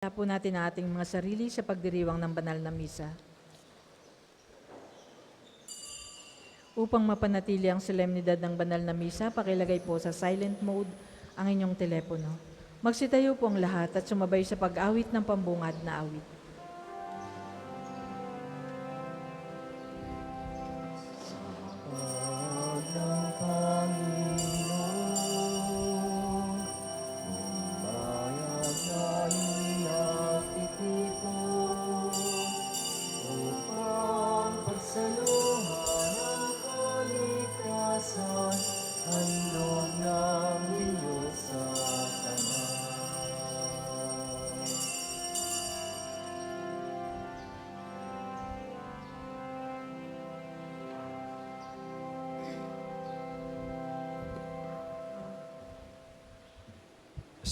Kaya po natin ang ating mga sarili sa pagdiriwang ng banal na misa. Upang mapanatili ang solemnidad ng banal na misa, pakilagay po sa silent mode ang inyong telepono. Magsitayo po ang lahat at sumabay sa pag-awit ng pambungad na awit.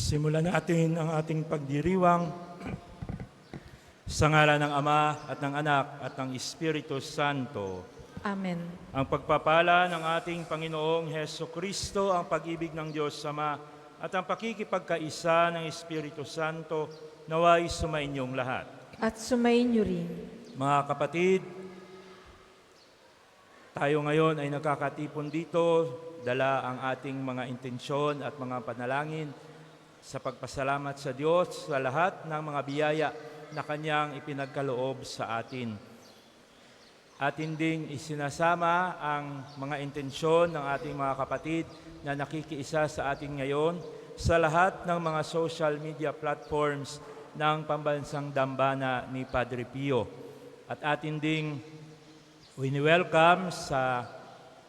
Simulan natin ang ating pagdiriwang sa ngalan ng Ama at ng Anak at ng Espiritu Santo. Amen. Ang pagpapala ng ating Panginoong Hesukristo, ang pag-ibig ng Diyos Ama at ang pakikipagkaisa ng Espiritu Santo naway sumainyong lahat. At sumainyo rin. Mga kapatid, tayo ngayon ay nagkakatipon dito, dala ang ating mga intensyon at mga panalangin sa pagpasalamat sa Diyos sa lahat ng mga biyaya na Kanyang ipinagkaloob sa atin. Atin ding isinasama ang mga intensyon ng ating mga kapatid na nakikiisa sa atin ngayon sa lahat ng mga social media platforms ng Pambansang Dambana ni Padre Pio. At atin ding wini-welcome sa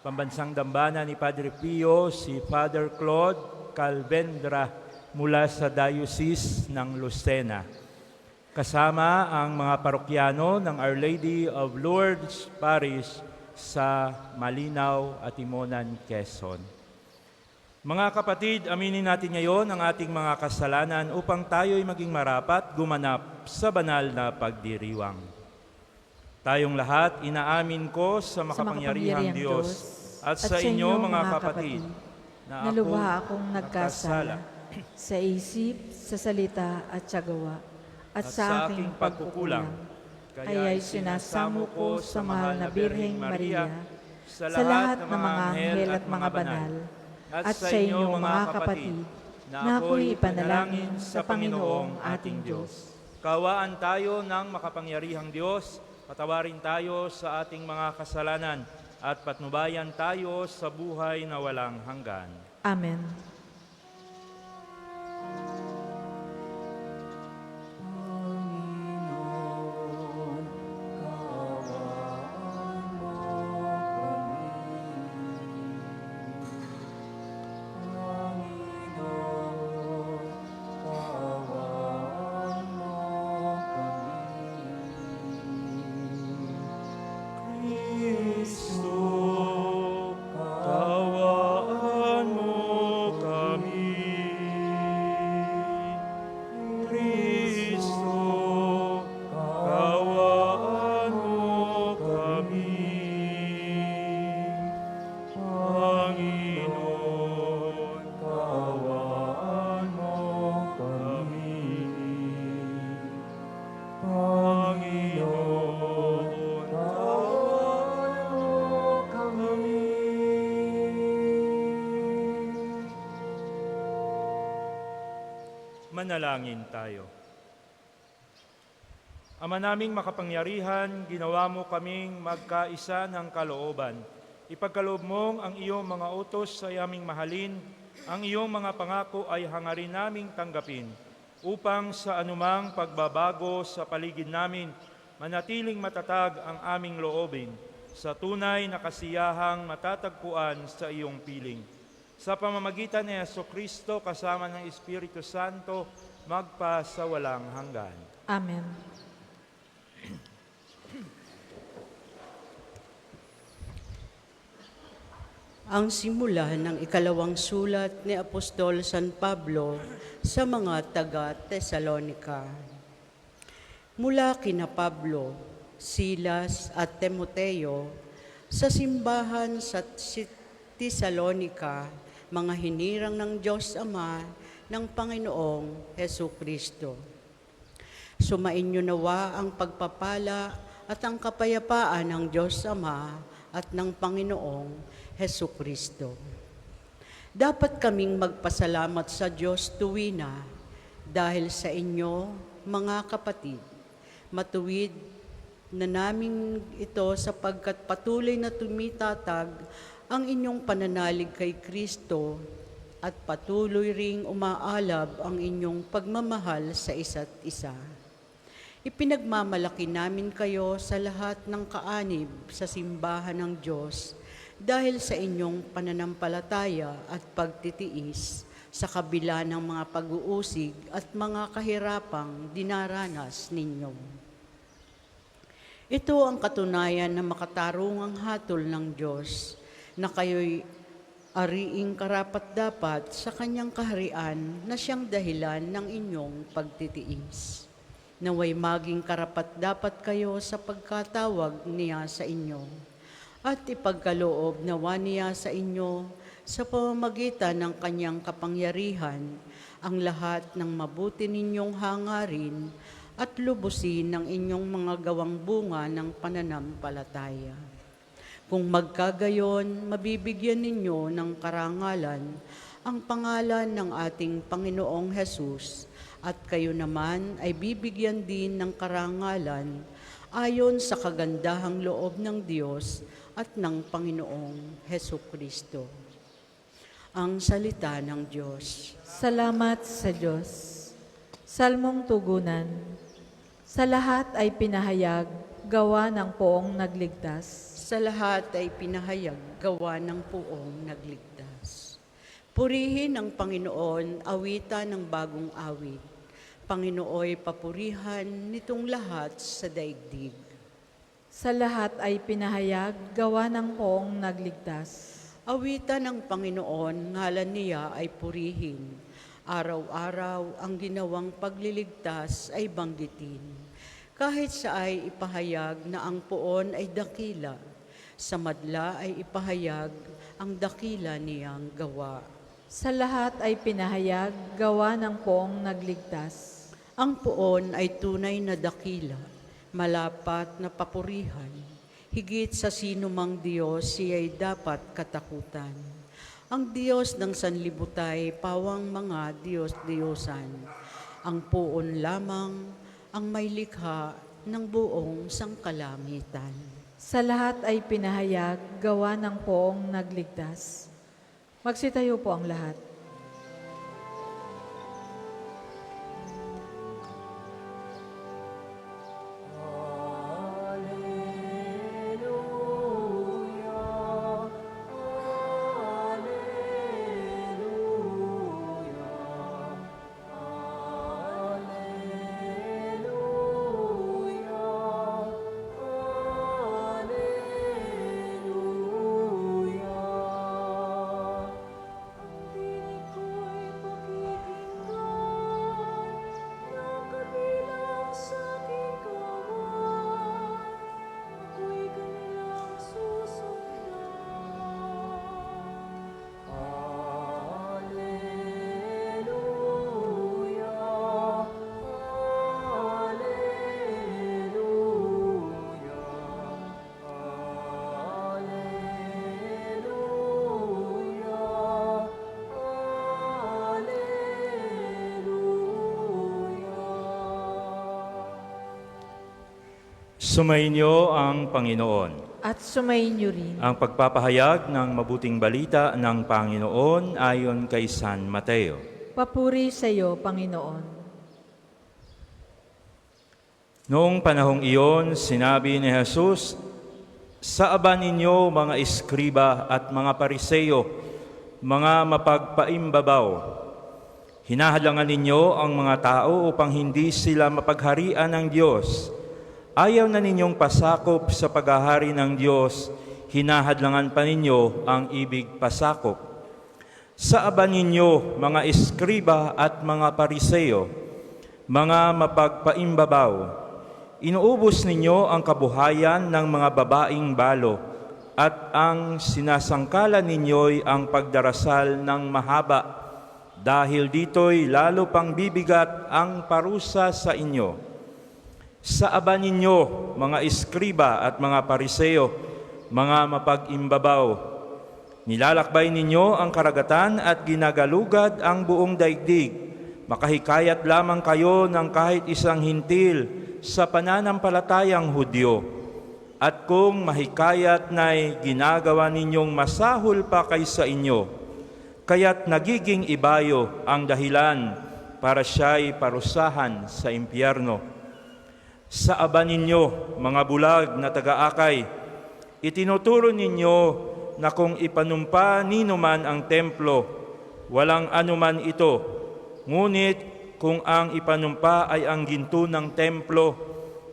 Pambansang Dambana ni Padre Pio si Father Claude Calvendra mula sa Diocese ng Lucena. Kasama ang mga parokyano ng Our Lady of Lourdes Parish sa Malinaw at Timonan, Quezon. Mga kapatid, aminin natin ngayon ang ating mga kasalanan upang tayo'y maging marapat gumanap sa banal na pagdiriwang. Tayong lahat, inaamin ko sa makapangyarihang Diyos at sa inyo mga kapatid na lubha akong nagkasala sa isip, sa salita at sa gawa, at sa aking pagkukulang. Kaya'y sinasamo ko sa mahal na Birheng Maria, sa lahat ng mga anghel at mga banal, at sa inyo mga kapatid, na ako'y ipanalangin sa Panginoong ating Diyos. Kawaan tayo ng makapangyarihang Diyos, patawarin tayo sa ating mga kasalanan, at patnubayan tayo sa buhay na walang hanggan. Amen. Manalangin tayo. Ama naming makapangyarihan, ginawa mo kaming magkaisa ng kalooban. Ipagkaloob mong ang iyong mga utos sa aming mahalin, ang iyong mga pangako ay hangarin naming tanggapin, upang sa anumang pagbabago sa paligid namin, manatiling matatag ang aming loobin, sa tunay na kasiyahang matatagpuan sa iyong piling. Sa pamamagitan ni Jesucristo kasama ng Espiritu Santo, magpa sa walang hanggan. Amen. Ang simula ng ikalawang sulat ni Apostol San Pablo sa mga taga-Tesalonica. Mula kina Pablo, Silas at Timoteo sa simbahan sa Tesalonica, mga hinirang ng Diyos Ama ng Panginoong Hesukristo. Sumainyo nawa ang pagpapala at ang kapayapaan ng Diyos Ama at ng Panginoong Hesu Kristo. Dapat kaming magpasalamat sa Diyos tuwina dahil sa inyo, mga kapatid. Matuwid na namin ito sapagkat patuloy na tumitatag ang inyong pananalig kay Kristo at patuloy ring umaalab ang inyong pagmamahal sa isa't isa. Ipinagmamalaki namin kayo sa lahat ng kaanib sa simbahan ng Diyos dahil sa inyong pananampalataya at pagtitiis sa kabila ng mga pag-uusig at mga kahirapang dinaranas ninyo. Ito ang katunayan na makatarungang hatol ng Diyos na kayo'y ariing karapat-dapat sa kanyang kaharian na siyang dahilan ng inyong pagtitiis. Naway maging karapat-dapat kayo sa pagkatawag niya sa inyo at ipagkaloob nawa niya sa inyo sa pamamagitan ng kanyang kapangyarihan ang lahat ng mabuti ninyong hangarin at lubusin ng inyong mga gawang bunga ng pananampalataya. Kung magkagayon, mabibigyan ninyo ng karangalan ang pangalan ng ating Panginoong Hesus at kayo naman ay bibigyan din ng karangalan ayon sa kagandahang loob ng Diyos at ng Panginoong Hesu Kristo. Ang salita ng Diyos. Salamat sa Diyos. Salmong tugunan. Sa lahat ay pinahayag, gawa ng poong nagligtas. Sa lahat ay pinahayag, gawa ng poong nagligtas. Purihin ang Panginoon, awitan ng bagong awit. Panginooy papurihan nitong lahat sa daigdig. Sa lahat ay pinahayag, gawa ng poong nagligtas. Awitan ng Panginoon, ngalan niya ay purihin. Araw-araw ang ginawang pagliligtas ay banggitin. Kahit sa ay ipahayag na ang poon ay dakila, sa madla ay ipahayag ang dakila niyang gawa. Sa lahat ay pinahayag, gawa ng poong nagligtas. Ang poon ay tunay na dakila, malapat na papurihan. Higit sa sino mang Diyos, siya'y dapat katakutan. Ang Diyos ng sanlibutay, pawang mga Diyos-Diyosan. Ang poon lamang ang may likha ng buong sangkalangitan. Sa lahat ay pinahayag, gawa ng poong nagligtas. Magsitayo po ang lahat. Sumainyo ang Panginoon. At sumainyo rin. Ang pagpapahayag ng mabuting balita ng Panginoon ayon kay San Mateo. Papuri sa iyo, Panginoon. Noong panahong iyon, sinabi ni Jesus, "Saaban ninyo mga eskriba at mga pariseyo, mga mapagpaimbabaw. Hinahalangan ninyo ang mga tao upang hindi sila mapagharian ng Diyos. Ayaw na ninyong pasakop sa paghahari ng Diyos, hinahadlangan pa ninyo ang ibig pasakop. Saaban ninyo mga eskriba at mga pariseyo, mga mapagpaimbabaw. Inuubos ninyo ang kabuhayan ng mga babaing balo at ang sinasangkalan ninyo'y ang pagdarasal ng mahaba. Dahil dito'y lalo pang bibigat ang parusa sa inyo. Sa aba ninyo, mga iskriba at mga pariseo, mga mapag-imbabaw, nilalakbay ninyo ang karagatan at ginagalugad ang buong daigdig. Makahikayat lamang kayo ng kahit isang hintil sa pananampalatayang Hudyo. At kung mahikayat na'y ginagawa ninyong masahol pa kaysa inyo, kaya't nagiging ibayo ang dahilan para siya'y parusahan sa impyerno. Sa aba ninyo, mga bulag na taga-akay, itinuturo ninyo na kung ipanumpa ninuman ang templo, walang anuman ito. Ngunit kung ang ipanumpa ay ang ginto ng templo,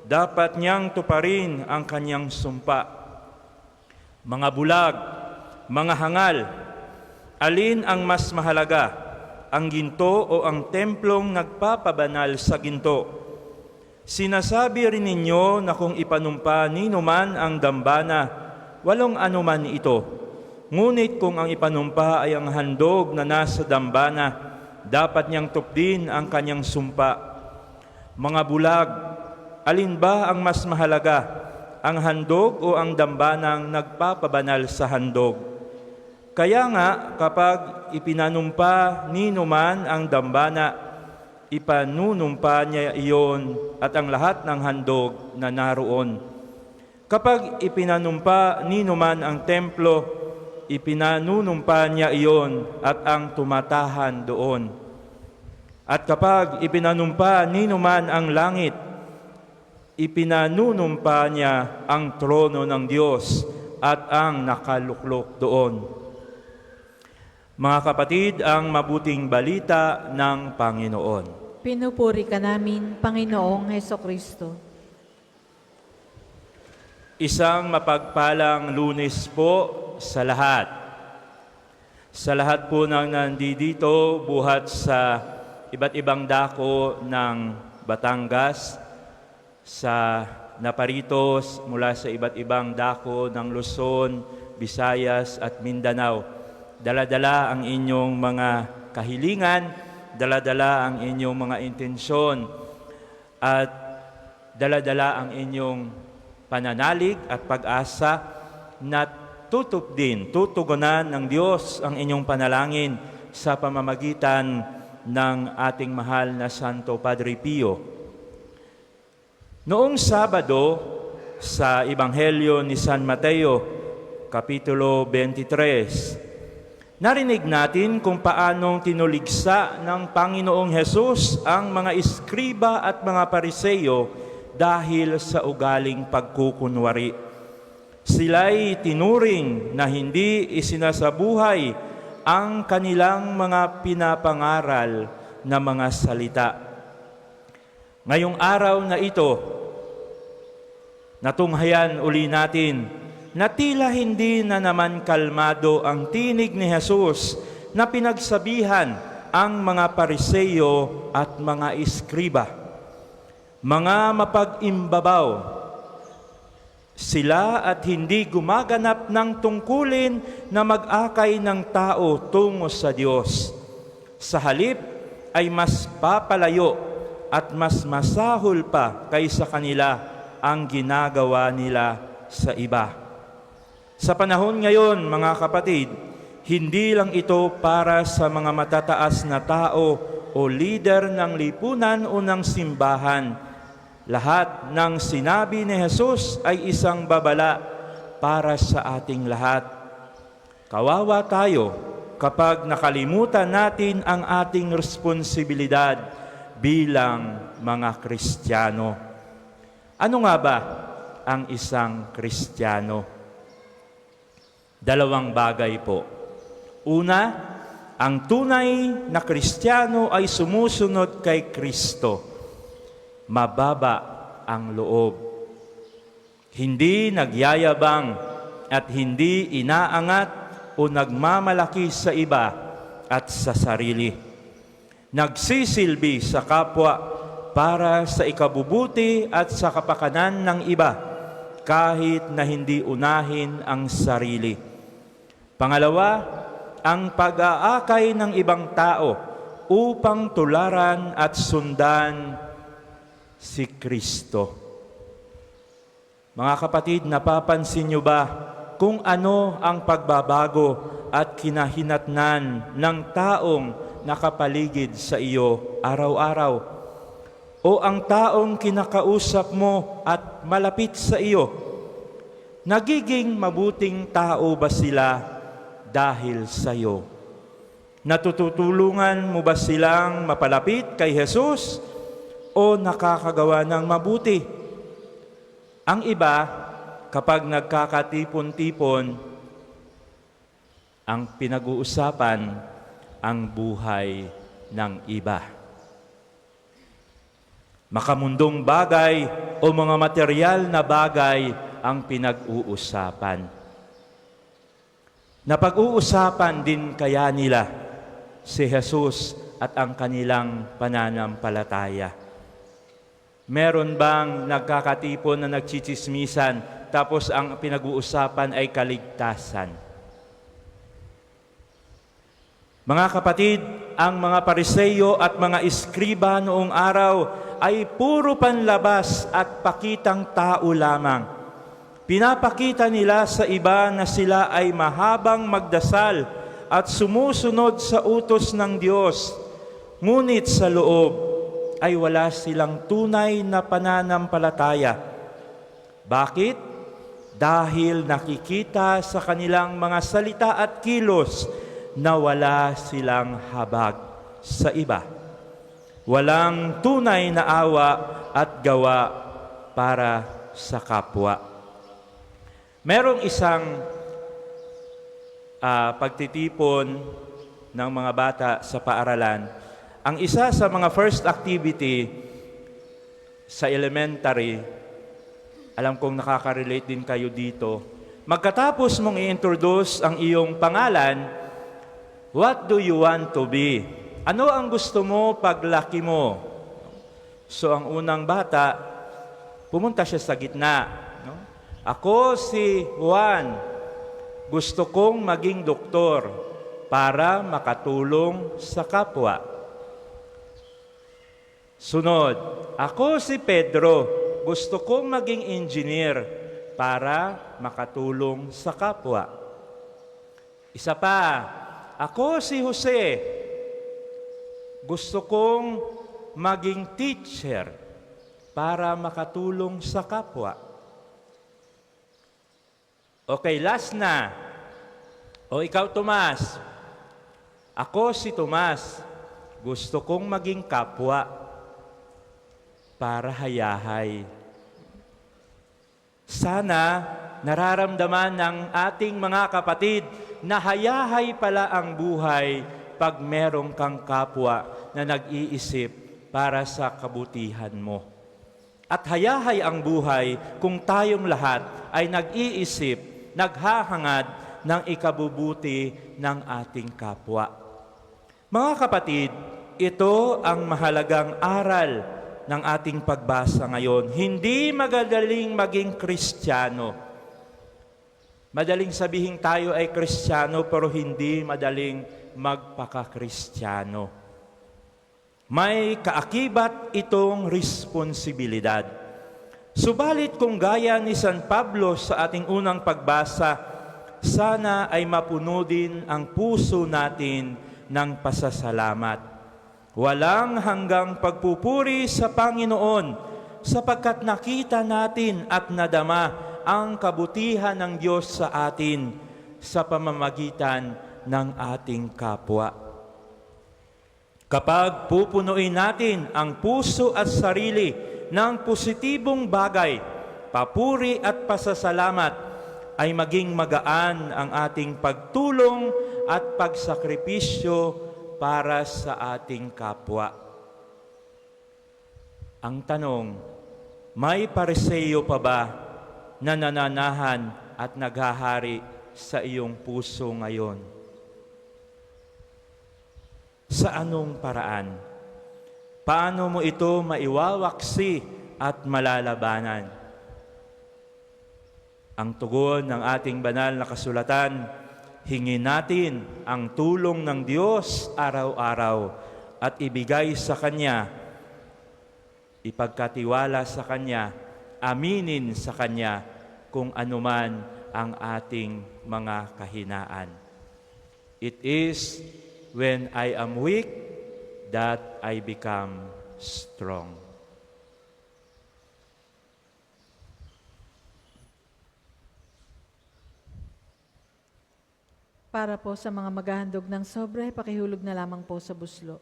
dapat niyang tuparin ang kanyang sumpa. Mga bulag, mga hangal, alin ang mas mahalaga, ang ginto o ang templong nagpapabanal sa ginto? Sinasabi rin ninyo na kung ipanumpa ninuman ang dambana, walong anuman ito. Ngunit kung ang ipanumpa ay ang handog na nasa dambana, dapat niyang tupdin ang kanyang sumpa. Mga bulag, alin ba ang mas mahalaga, ang handog o ang dambanang nagpapabanal sa handog? Kaya nga, kapag ipinanumpa ninuman ang dambana, ipanunumpa niya iyon at ang lahat ng handog na naroon. Kapag ipinanumpa ninuman ang templo, ipinanunumpa niya iyon at ang tumatahan doon. At kapag ipinanumpa ninuman ang langit, ipinanunumpa niya ang trono ng Diyos at ang nakaluklok doon. Mga kapatid, ang mabuting balita ng Panginoon. Pinupuri ka namin, Panginoong Hesukristo. Isang mapagpalang Lunes po sa lahat. Sa lahat po ng nandito, buhat sa iba't ibang dako ng Batangas, sa naparitos mula sa iba't ibang dako ng Luzon, Visayas at Mindanao. Dala-dala ang inyong mga kahilingan, dala-dala ang inyong mga intensyon, at dala-dala ang inyong pananalig at pag-asa na tutugunan ng Diyos ang inyong panalangin sa pamamagitan ng ating mahal na Santo Padre Pio. Noong Sabado, sa Ebanghelyo ni San Mateo, Kapitulo 23, narinig natin kung paanong tinuligsa ng Panginoong Hesus ang mga iskriba at mga pariseyo dahil sa ugaling pagkukunwari. Sila'y tinuring na hindi isinasabuhay ang kanilang mga pinapangaral na mga salita. Ngayong araw na ito, natunghayan uli natin na tila hindi na naman kalmado ang tinig ni Jesus na pinagsabihan ang mga pariseyo at mga iskriba. Mga mapag-imbabaw, sila at hindi gumaganap ng tungkulin na mag-akay ng tao tungo sa Diyos. Sa halip ay mas papalayo at mas masahol pa kaysa kanila ang ginagawa nila sa iba. Sa panahon ngayon, mga kapatid, hindi lang ito para sa mga matataas na tao o leader ng lipunan o ng simbahan. Lahat ng sinabi ni Jesus ay isang babala para sa ating lahat. Kawawa tayo kapag nakalimutan natin ang ating responsibilidad bilang mga Kristiyano. Ano nga ba ang isang Kristiyano? Dalawang bagay po. Una, ang tunay na Kristiyano ay sumusunod kay Kristo. Mababa ang loob. Hindi nagyayabang at hindi inaangat o nagmamalaki sa iba at sa sarili. Nagsisilbi sa kapwa para sa ikabubuti at sa kapakanan ng iba, kahit na hindi unahin ang sarili. Pangalawa, ang pag-aakay ng ibang tao upang tularan at sundan si Kristo. Mga kapatid, napapansin niyo ba kung ano ang pagbabago at kinahinatnan ng taong nakapaligid sa iyo araw-araw? O ang taong kinakausap mo at malapit sa iyo, nagiging mabuting tao ba sila dahil sa iyo? Natutulungan mo ba silang mapalapit kay Jesus o nakakagawa ng mabuti? Ang iba, kapag nagkakatipon-tipon, ang pinag-uusapan ang buhay ng iba. Makamundong bagay o mga material na bagay ang pinag-uusapan. Napag-uusapan din kaya nila si Jesus at ang kanilang pananampalataya. Meron bang nagkakatipon na nagchichismisan tapos ang pinag-uusapan ay kaligtasan? Mga kapatid, ang mga Pariseyo at mga iskriba noong araw ay puro panlabas at pakitang tao lamang. Pinapakita nila sa iba na sila ay mahabang magdasal at sumusunod sa utos ng Diyos. Ngunit sa loob ay wala silang tunay na pananampalataya. Bakit? Dahil nakikita sa kanilang mga salita at kilos na wala silang habag sa iba. Walang tunay na awa at gawa para sa kapwa. Merong isang pagtitipon ng mga bata sa paaralan. Ang isa sa mga first activity sa elementary, alam kong nakaka-relate din kayo dito, magkatapos mong i-introduce ang iyong pangalan, what do you want to be? Ano ang gusto mo paglaki mo? So ang unang bata, pumunta siya sa gitna. No? Ako si Juan. Gusto kong maging doktor para makatulong sa kapwa. Sunod, ako si Pedro. Gusto kong maging engineer para makatulong sa kapwa. Isa pa, ako si Jose. Gusto kong maging teacher para makatulong sa kapwa. Okay, last na. O ikaw, Tomas. Ako si Tomas. Gusto kong maging kapwa para hayahay. Sana nararamdaman ng ating mga kapatid na hayahay pala ang buhay pag merong kang kapwa na nag-iisip para sa kabutihan mo. At hayahay ang buhay kung tayong lahat ay nag-iisip, naghahangad ng ikabubuti ng ating kapwa. Mga kapatid, ito ang mahalagang aral ng ating pagbasa ngayon. Hindi magadaling maging Kristiyano. Madaling sabihin tayo ay Kristiyano pero hindi madaling magpaka-Kristiyano. May kaakibat itong responsibilidad. Subalit kung gaya ni San Pablo sa ating unang pagbasa, sana ay mapuno din ang puso natin ng pasasalamat. Walang hanggang pagpupuri sa Panginoon sapagkat nakita natin at nadama ang kabutihan ng Diyos sa atin sa pamamagitan ng ating kapwa. Kapag pupunuin natin ang puso at sarili ng positibong bagay, papuri at pasasalamat, ay maging magaan ang ating pagtulong at pagsakripisyo para sa ating kapwa. Ang tanong, may Pariseyo pa ba na nananahan at naghahari sa iyong puso ngayon? Sa anong paraan? Paano mo ito maiwawaksi at malalabanan? Ang tugon ng ating banal na kasulatan, hingin natin ang tulong ng Diyos araw-araw at ibigay sa Kanya ipagkatiwala sa Kanya, aminin sa Kanya kung anuman ang ating mga kahinaan. It is when I am weak that I become strong. Para po sa mga maghahandog ng sobre, pakihulog na lamang po sa buslo.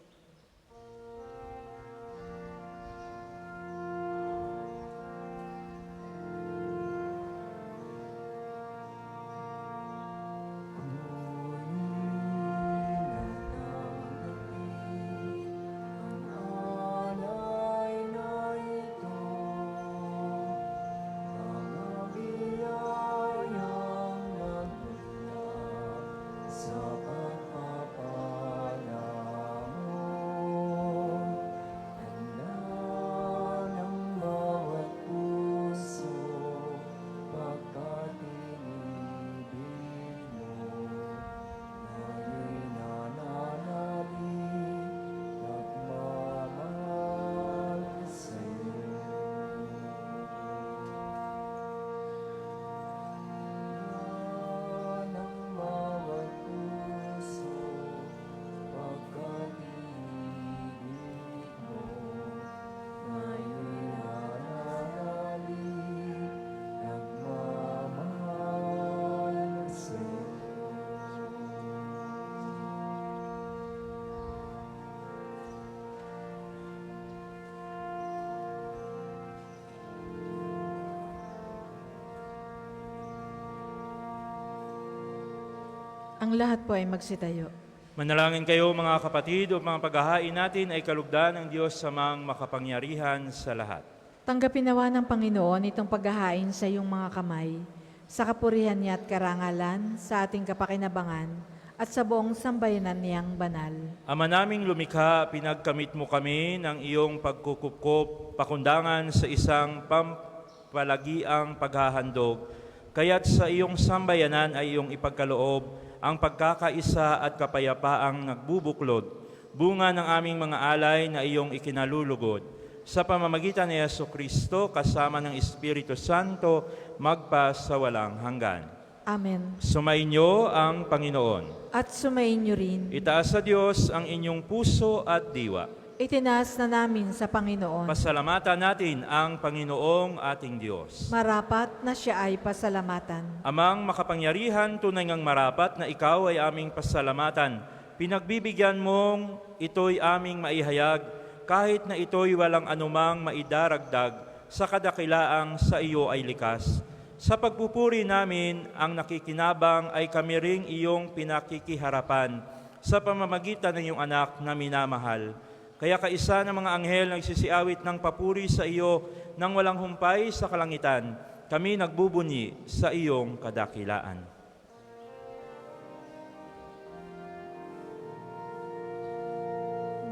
Ang lahat po ay magsitayo. Manalangin kayo mga kapatid o mga paghahain natin ay kalugdan ng Diyos sa mang makapangyarihan sa lahat. Tanggapin nawa ng Panginoon itong paghahain sa iyong mga kamay, sa kapurihan niya at karangalan, sa ating kapakinabangan, at sa buong sambayanan niyang banal. Ama naming lumikha, pinagkamit mo kami ng iyong pagkukupkop, pakundangan sa isang pampalagiang paghahandog, kaya't sa iyong sambayanan ay iyong ipagkaloob ang pagkakaisa at kapayapaang nagbubuklod, bunga ng aming mga alay na iyong ikinalulugod. Sa pamamagitan ni Jesucristo, kasama ng Espiritu Santo, magpa sa walang hanggan. Amen. Sumainyo ang Panginoon. At sumainyo rin. Itaas sa Diyos ang inyong puso at diwa. Itinaas na namin sa Panginoon. Pasalamatan natin ang Panginoong ating Diyos. Marapat na siya ay pasalamatan. Amang makapangyarihan, tunay ngang marapat na ikaw ay aming pasalamatan. Pinagbibigyan mong ito'y aming maihayag, kahit na ito'y walang anumang maidaragdag sa kadakilaang sa iyo ay likas. Sa pagpupuri namin, ang nakikinabang ay kami ring iyong pinakikiharapan sa pamamagitan ng iyong anak na minamahal. Kaya kaisa ng mga anghel nagsisiawit ng papuri sa iyo nang walang humpay sa kalangitan, kami nagbubunyi sa iyong kadakilaan.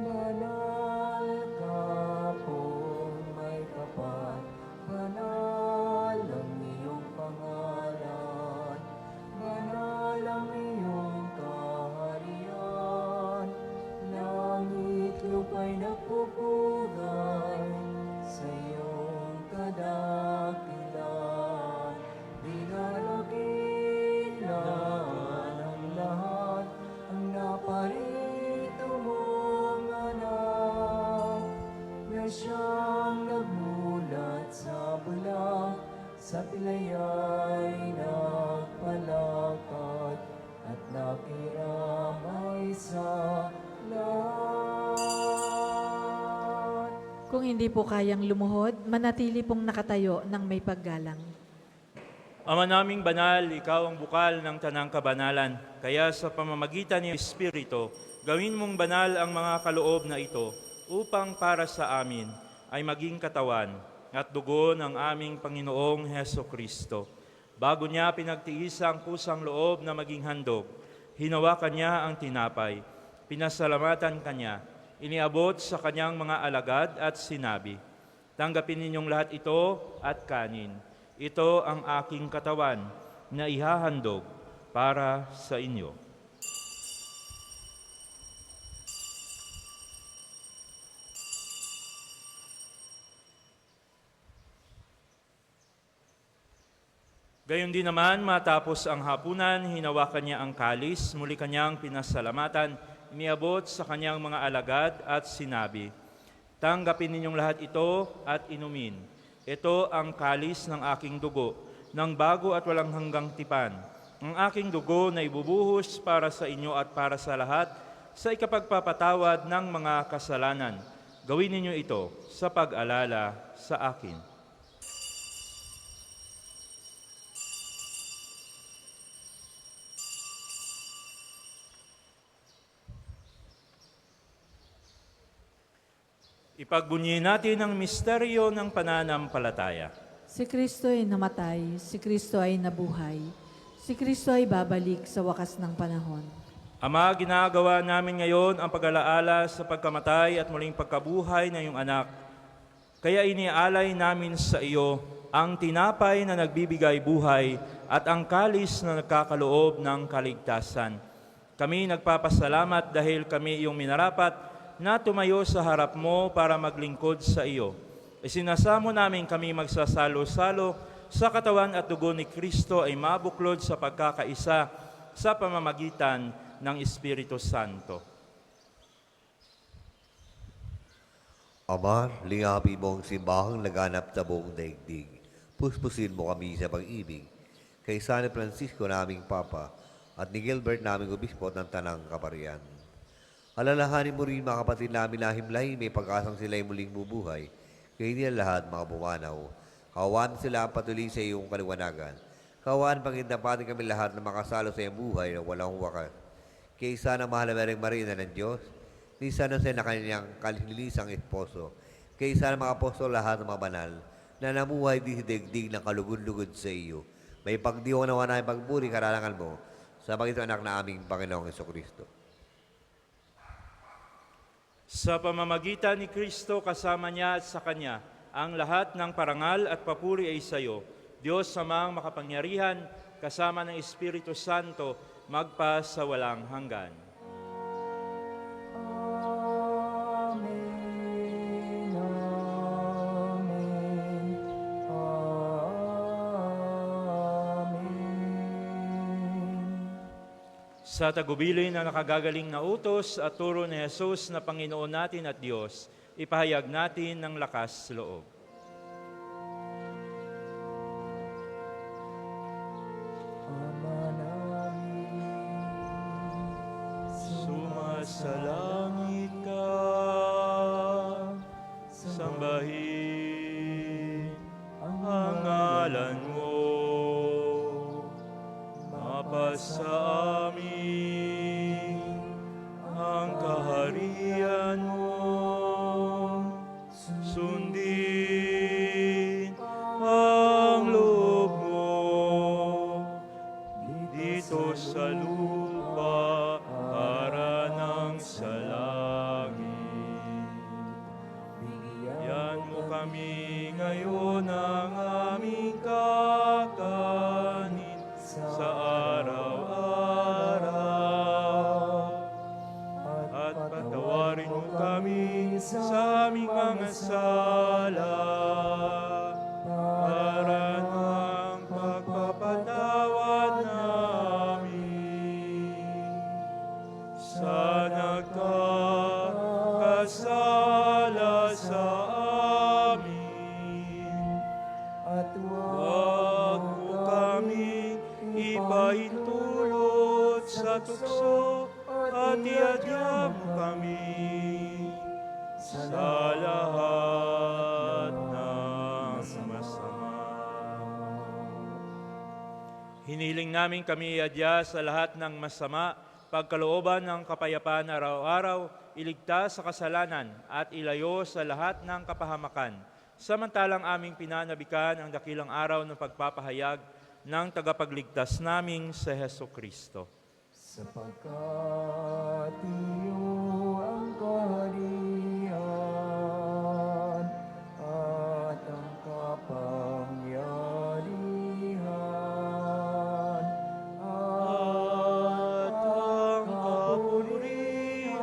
Banal ka po, may kapal, banal ang iyong pangalan, banal ang iyong kaharian, langit lupa'y nagpupugay sa iyong kadakilan, di na nakilaan ang lahat, ang naparito mong anak, na siyang nagmulat sa bulan, sa pilaya'y nagpalakad, at nakiramay sa lahat. Kung hindi po kayang lumuhod, manatili pong nakatayo ng may paggalang. Ama naming banal, ikaw ang bukal ng tanang kabanalan. Kaya sa pamamagitan ng Espiritu, gawin mong banal ang mga kaloob na ito upang para sa amin ay maging katawan at dugo ng aming Panginoong Hesukristo. Bago niya pinagtiis ang kusang loob na maging handog, hinawakan niya ang tinapay, pinasalamatan kanya, iniabot sa kanyang mga alagad at sinabi, "Tanggapin ninyong lahat ito at kanin. Ito ang aking katawan na ihahandog para sa inyo." Gayon din naman, matapos ang hapunan, hinawakan niya ang kalis, muli kanyang pinasalamatan, iniabot sa kanyang mga alagad at sinabi, "Tanggapin ninyong lahat ito at inumin. Ito ang kalis ng aking dugo, ng bago at walang hanggang tipan. Ang aking dugo na ibubuhos para sa inyo at para sa lahat sa ikapagpapatawad ng mga kasalanan. Gawin ninyo ito sa pag-alala sa akin." Ipagbunyi natin ang misteryo ng pananampalataya. Si Kristo ay namatay, si Kristo ay nabuhay, si Kristo ay babalik sa wakas ng panahon. Ama, ginagawa namin ngayon ang pag-alaala sa pagkamatay at muling pagkabuhay ng iyong anak. Kaya inialay namin sa iyo ang tinapay na nagbibigay buhay at ang kalis na nagkakaloob ng kaligtasan. Kami nagpapasalamat dahil kami iyong minarapat na tumayo sa harap mo para maglingkod sa iyo. Isinasamo namin kami magsasalo-salo sa katawan at dugo ni Kristo ay mabuklod sa pagkakaisa sa pamamagitan ng Espiritu Santo. Ama, lingabi mo ang simbahang laganap sa buong daigdig. Puspusin mo kami sa pag-ibig. Kay San Francisco naming Papa at ni Gilbert naming Obispo ng Tanang Kaparian. Alalahanin mo rin mga kapatid namin na himlay, may pag-asang sila'y muling bubuhay. Kaya hindi lahat mga pumanaw. Kawaan sila ang patuloy sa iyong kaliwanagan. Kawaan pangindapatin kami lahat na makasalo sa iyong buhay na walang wakas. Kaya isa na mahal na Mereng Marina ng Diyos, ni San Jose na kanyang kalinilisang esposo. Kaya isa na mga apostol lahat ng mga banal, na namuhay di digdig ng kalugod-lugod sa iyo. May pagdiwa na wanay pagburi karalangan mo sa Panginoon anak na aming Panginoong Jesucristo. Sa pamamagitan ni Kristo, kasama niya at sa Kanya, ang lahat ng parangal at papuri ay sa iyo, Diyos Amang makapangyarihan, kasama ng Espiritu Santo, magpa sa walang hanggan. Amen. Amen. Amen. Sa tagubilin na nakagagaling na utos at turo ni Jesus na Panginoon natin at Diyos, ipahayag natin ng lakas loob. Ama namin, Sumasalangit ka, sambahin ang ngalan mo, mapasa amin ang kaharian mo, sundin ang loob mo dito sa lupa para ng sa langit. Bigyan mo kami ngayon ng aming kakanin sa araw-araw. At patawarin mo kami sa aming mga sala para ng pagpapatawad namin sa nagkakasala sa amin. at Huwag mo kami ipahintulot sa tukso at iadya mo kami sa lahat ng masama. Hiniling namin kami iadya sa lahat ng masama, pagkalooban ng kapayapaan araw-araw, iligtas sa kasalanan at ilayo sa lahat ng kapahamakan. Samantalang aming pinanabikan ang dakilang araw ng pagpapahayag ng tagapagligtas naming sa Jesucristo. sapagkat iyo ang kaharian at ang kapangyarihan At ang kapurihan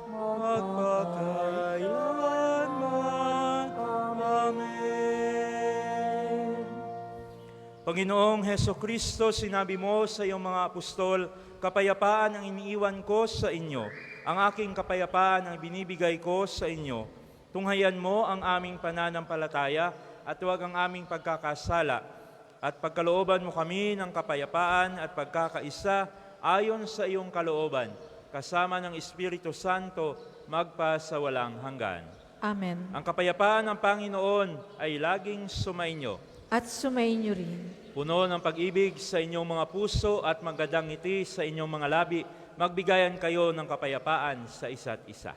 magpakailanman. Amen. Panginoong Heso Kristo, sinabi mo sa iyong mga apostol, kapayapaan ang iniiwan ko sa inyo, ang aking kapayapaan ang binibigay ko sa inyo. Tunghayan mo ang aming pananampalataya at huwag ang aming pagkakasala, at pagkalooban mo kami ng kapayapaan at pagkakaisa ayon sa iyong kalooban, kasama ng Espiritu Santo, magpa sa walang hanggan. Amen. Ang kapayapaan ng Panginoon ay laging sumainyo. At sumainyo rin. Puno ng pag-ibig sa inyong mga puso at magandang ngiti sa inyong mga labi, magbigayan kayo ng kapayapaan sa isa't isa.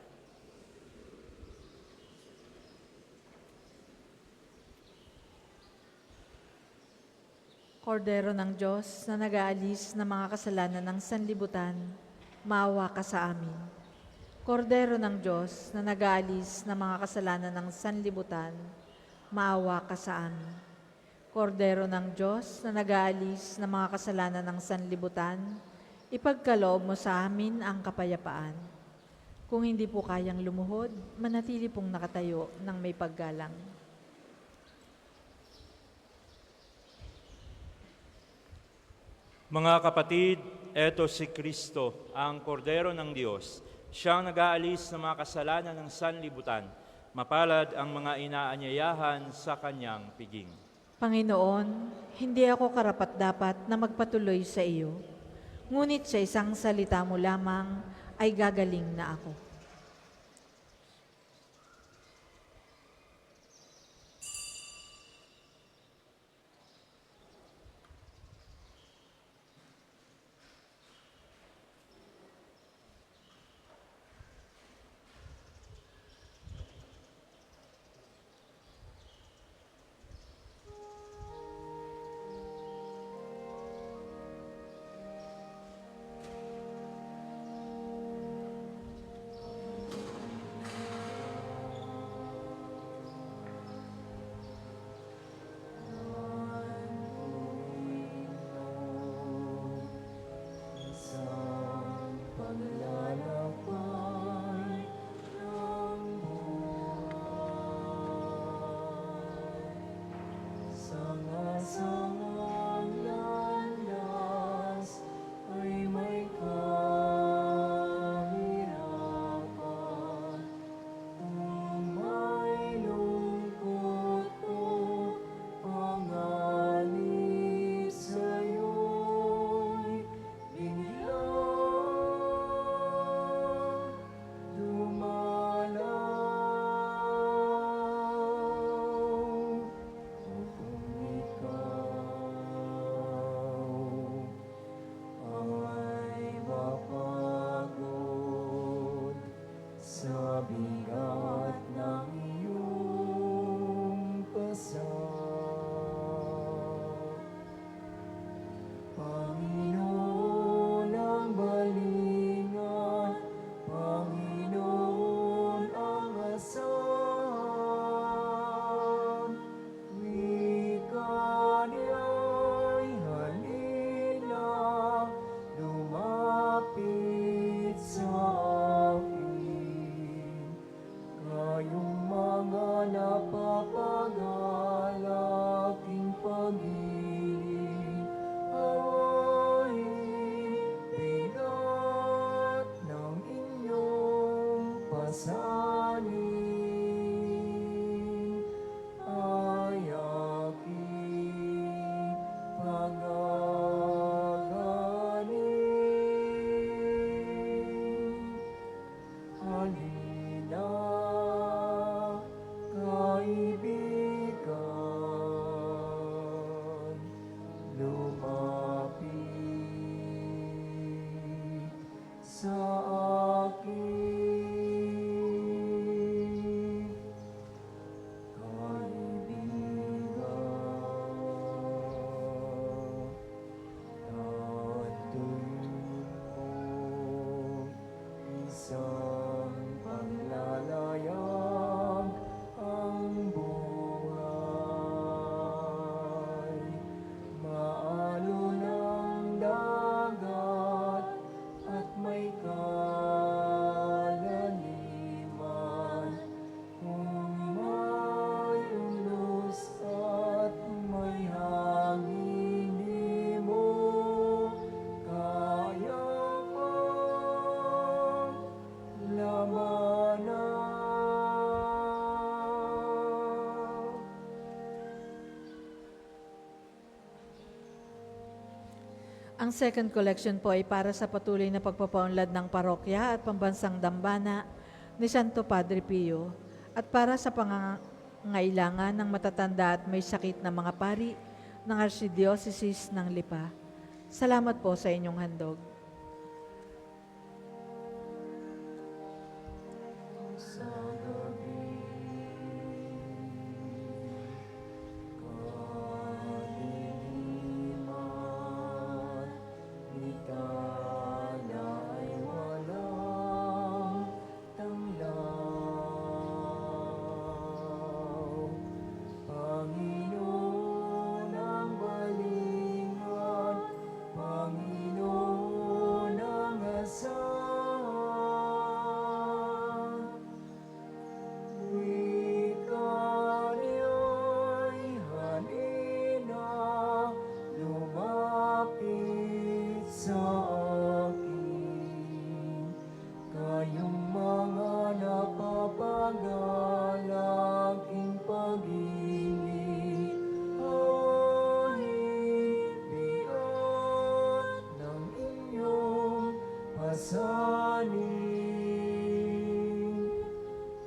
Kordero ng Diyos na nag-aalis ng mga kasalanan ng sanlibutan, maawa ka sa amin. Kordero ng Diyos na nag-aalis ng mga kasalanan ng sanlibutan, maawa ka sa amin. Kordero ng Diyos na nag-aalis ng mga kasalanan ng sanlibutan, ipagkaloob mo sa amin ang kapayapaan. Kung hindi po kayang lumuhod, manatili pong nakatayo ng may paggalang. Mga kapatid, eto si Kristo, ang Kordero ng Diyos. Siyang nag-aalis ng mga kasalanan ng sanlibutan. Mapalad ang mga inaanyayahan sa kanyang piging. Panginoon, hindi ako karapat-dapat na magpatuloy sa iyo, ngunit sa isang salita mo lamang ay gagaling na ako. Ang second collection po ay para sa patuloy na pagpapaunlad ng parokya at pambansang dambana ni Santo Padre Pio at para sa pangangailangan ng matatanda at may sakit na mga pari ng Archdiocese ng Lipa. Salamat po sa inyong handog. Panginoon ang balingan, Panginoon ang asahan. Wika niya'y halina, lumapit sa akin. Kayong mga napapangalangin pag-ibig, awahin biyak ng inyong pasanin.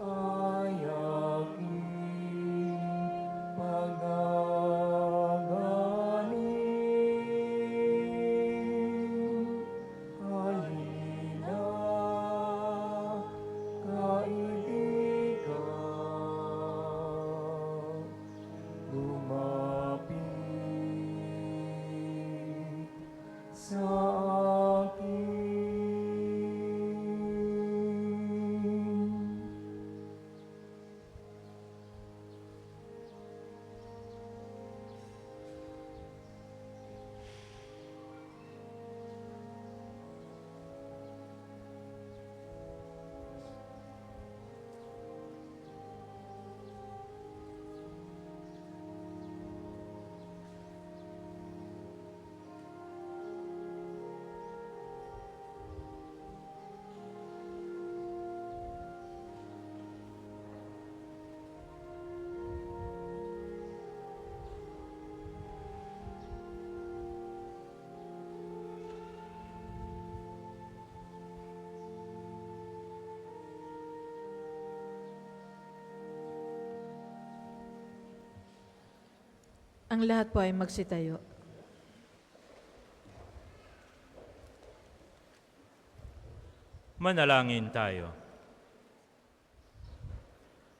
Ay aking pag-agaling. Halina, kaibigan, lumapit sa akin. Ang lahat po ay magsitayo. Manalangin tayo.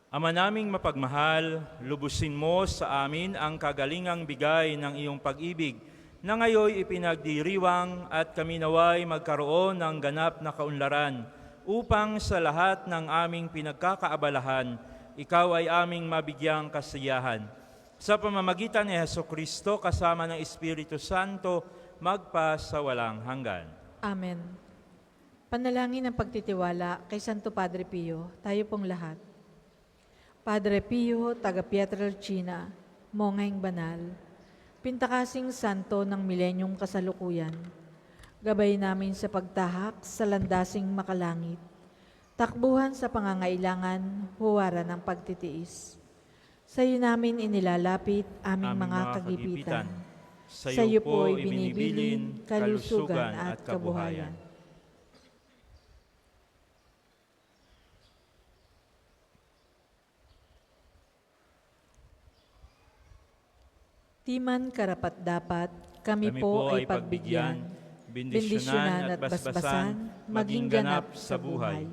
Ama naming mapagmahal, lubusin mo sa amin ang kagalingang bigay ng iyong pag-ibig na ngayoy ipinagdiriwang at kami naway magkaroon ng ganap na kaunlaran upang sa lahat ng aming pinagkakaabalahan, ikaw ay aming mabigyang kasiyahan. Sa pamamagitan ni Hesukristo kasama ng Espiritu Santo, magpa sa walang hanggan. Amen. Panalangin ng pagtitiwala kay Santo Padre Pio, tayo pong lahat. Padre Pio, taga Pietrelcina, mongheng banal, pintakasing santo ng milenyong kasalukuyan, gabay namin sa pagtahak sa landasing makalangit, takbuhan sa pangangailangan, huwaran ng pagtitiis. Sa iyo namin inilalapit aming mga kagipitan. Sa iyo po ibinibilin kalusugan at kabuhayan. Timan karapat-dapat, kami po ay pagbigyan, bendisyonan at basbasan, maging ganap sa buhay.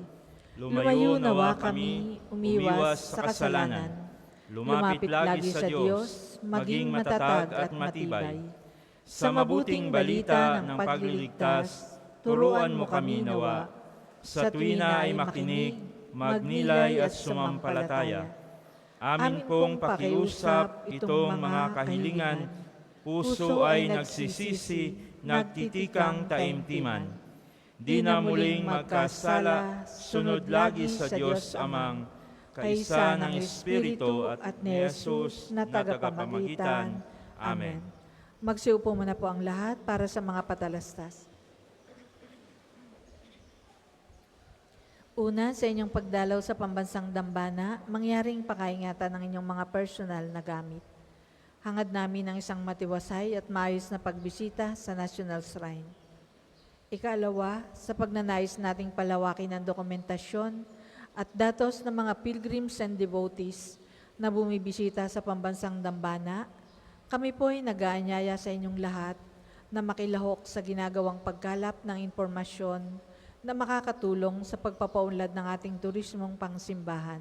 Lumayo nawa kami, umiwas sa kasalanan. Lumapit lagi sa Diyos, maging matatag at matibay. Sa mabuting balita ng pagliligtas, turuan mo kami nawa. Sa tuwina ay makinig, magnilay at sumampalataya. Amin pong pakiusap itong mga kahilingan, puso ay nagsisisi, nagtitikang taimtiman. Di na muling magkasala, sunod lagi sa Diyos Amang, kaisa ng Espiritu at ni Jesus na tagapamagitan. Amen. Magsiupo muna po ang lahat para sa mga patalastas. Una, sa inyong pagdalaw sa pambansang dambana, mangyaring pakaingatan ng inyong mga personal na gamit. Hangad namin ang isang matiwasay at maayos na pagbisita sa National Shrine. Ikalawa, sa pagnanais nating palawakin ang dokumentasyon at datos ng mga pilgrims and devotees na bumibisita sa pambansang dambana, kami po ay nag-aanyaya sa inyong lahat na makilahok sa ginagawang pagkalap ng impormasyon na makakatulong sa pagpapaunlad ng ating turismong pangsimbahan.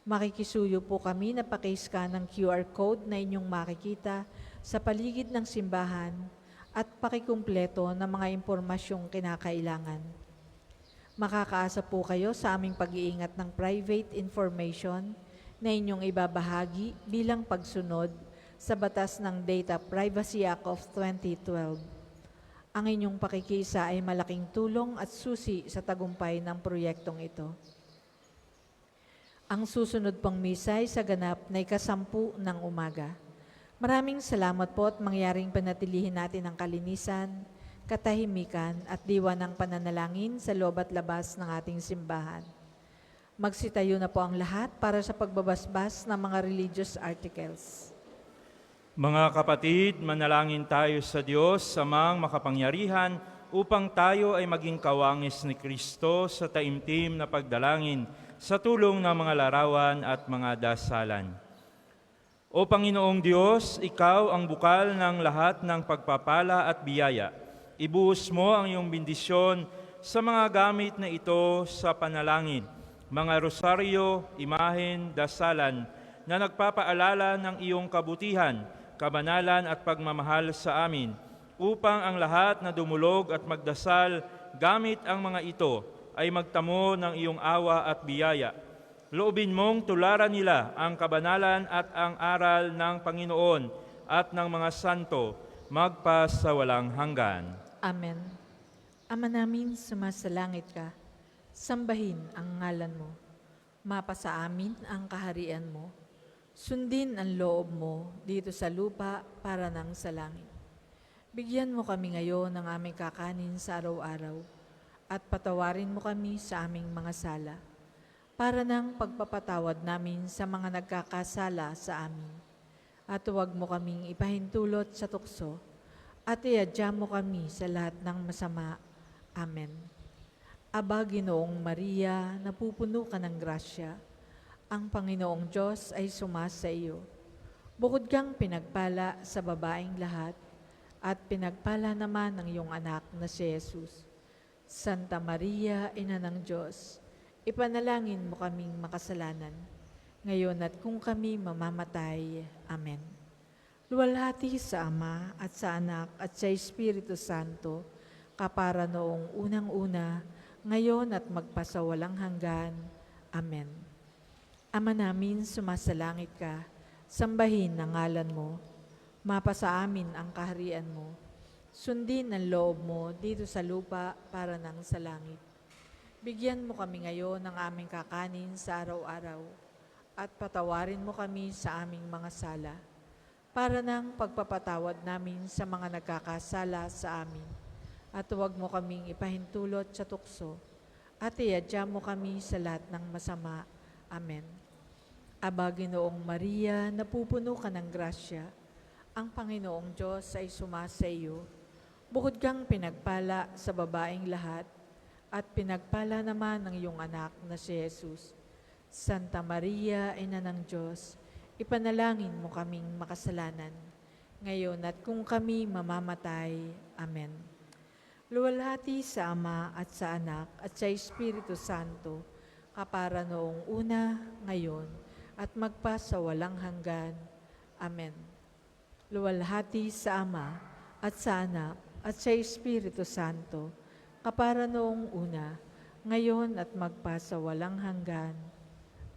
Makikisuyo po kami na paki-scan ng QR code na inyong makikita sa paligid ng simbahan at pakikumpleto ng mga impormasyong kinakailangan. Makakaasa po kayo sa aming pag-iingat ng private information na inyong ibabahagi bilang pagsunod sa batas ng Data Privacy Act of 2012. Ang inyong pakikiisa ay malaking tulong at susi sa tagumpay ng proyektong ito. Ang susunod pang misa ay sa ganap na 10:00 ng umaga. Maraming salamat po at mangyaring panatilihin natin ang kalinisan, katahimikan at diwa ng pananalangin sa loob at labas ng ating simbahan. Magsitayo na po ang lahat para sa pagbabasbas ng mga religious articles. Mga kapatid, manalangin tayo sa Diyos, Amang makapangyarihan, upang tayo ay maging kawangis ni Kristo sa taimtim na pagdalangin sa tulong ng mga larawan at mga dasalan. O Panginoong Diyos, Ikaw ang bukal ng lahat ng pagpapala at biyaya. Ibuhos mo ang iyong bendisyon sa mga gamit na ito sa panalangin, mga rosaryo, imahen, dasalan na nagpapaalala ng iyong kabutihan, kabanalan at pagmamahal sa amin, upang ang lahat na dumulog at magdasal gamit ang mga ito ay magtamo ng iyong awa at biyaya. Loobin mong tularan nila ang kabanalan at ang aral ng Panginoon at ng mga santo magpasawalang hanggan. Amen. Ama namin, sumasalangit ka. Sambahin ang ngalan mo. Mapasa amin ang kaharian mo. Sundin ang loob mo dito sa lupa para nang sa langit. Bigyan mo kami ngayon ng aming kakanin sa araw-araw at patawarin mo kami sa aming mga sala para nang pagpapatawad namin sa mga nagkakasala sa amin. At huwag mo kaming ipahintulot sa tukso at iadya mo kami sa lahat ng masama. Amen. Aba, Ginoong Maria, napupuno ka ng grasya. Ang Panginoong Diyos ay sumasa iyo. Bukod kang pinagpala sa babaeng lahat, at pinagpala naman ng iyong anak na si Jesus. Santa Maria, Ina ng Diyos, ipanalangin mo kaming makasalanan, ngayon at kung kami mamamatay. Amen. Luwalhati sa Ama at sa Anak at sa Espiritu Santo, kapara noong unang-una, ngayon at magpasawalang hanggan. Amen. Ama namin, sumasalangit ka, sambahin ang ngalan mo, mapasa amin ang kaharian mo, sundin ang loob mo dito sa lupa para nang sa langit. Bigyan mo kami ngayon ng aming kakanin sa araw-araw at patawarin mo kami sa aming mga sala para nang pagpapatawad namin sa mga nagkakasala sa amin. At huwag mo kaming ipahintulot sa tukso at iadya mo kami sa lahat ng masama. Amen. Aba, Ginoong Maria, napupuno ka ng grasya, ang Panginoong Diyos ay sumasa iyo. Bukod kang pinagpala sa babaeng lahat, at pinagpala naman ng iyong anak na si Jesus. Santa Maria, Ina ng Diyos, ipanalangin mo kaming makasalanan, ngayon at kung kami mamamatay. Amen. Luwalhati sa Ama at sa Anak at sa Espiritu Santo, kapara noong una, ngayon, at magpasawalang hanggan. Amen. Luwalhati sa Ama at sa Anak at sa Espiritu Santo, kapara noong una, ngayon at magpasawalang hanggan.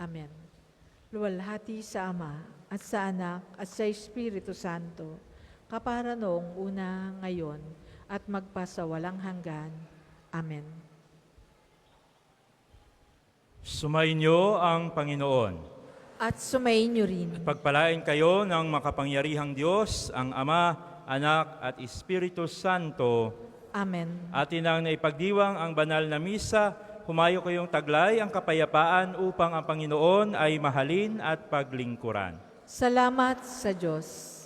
Amen. Luwalhati sa Ama at sa Anak at sa Espiritu Santo, kapara noong una, ngayon, at magpasawalang hanggan. Amen. Sumainyo ang Panginoon. At sumainyo rin. Pagpalain kayo ng makapangyarihang Diyos, ang Ama, Anak at Espiritu Santo. Amen. Atin ang naipagdiwang ang banal na misa, humayo kayong taglay ang kapayapaan upang ang Panginoon ay mahalin at paglingkuran. Salamat sa Diyos.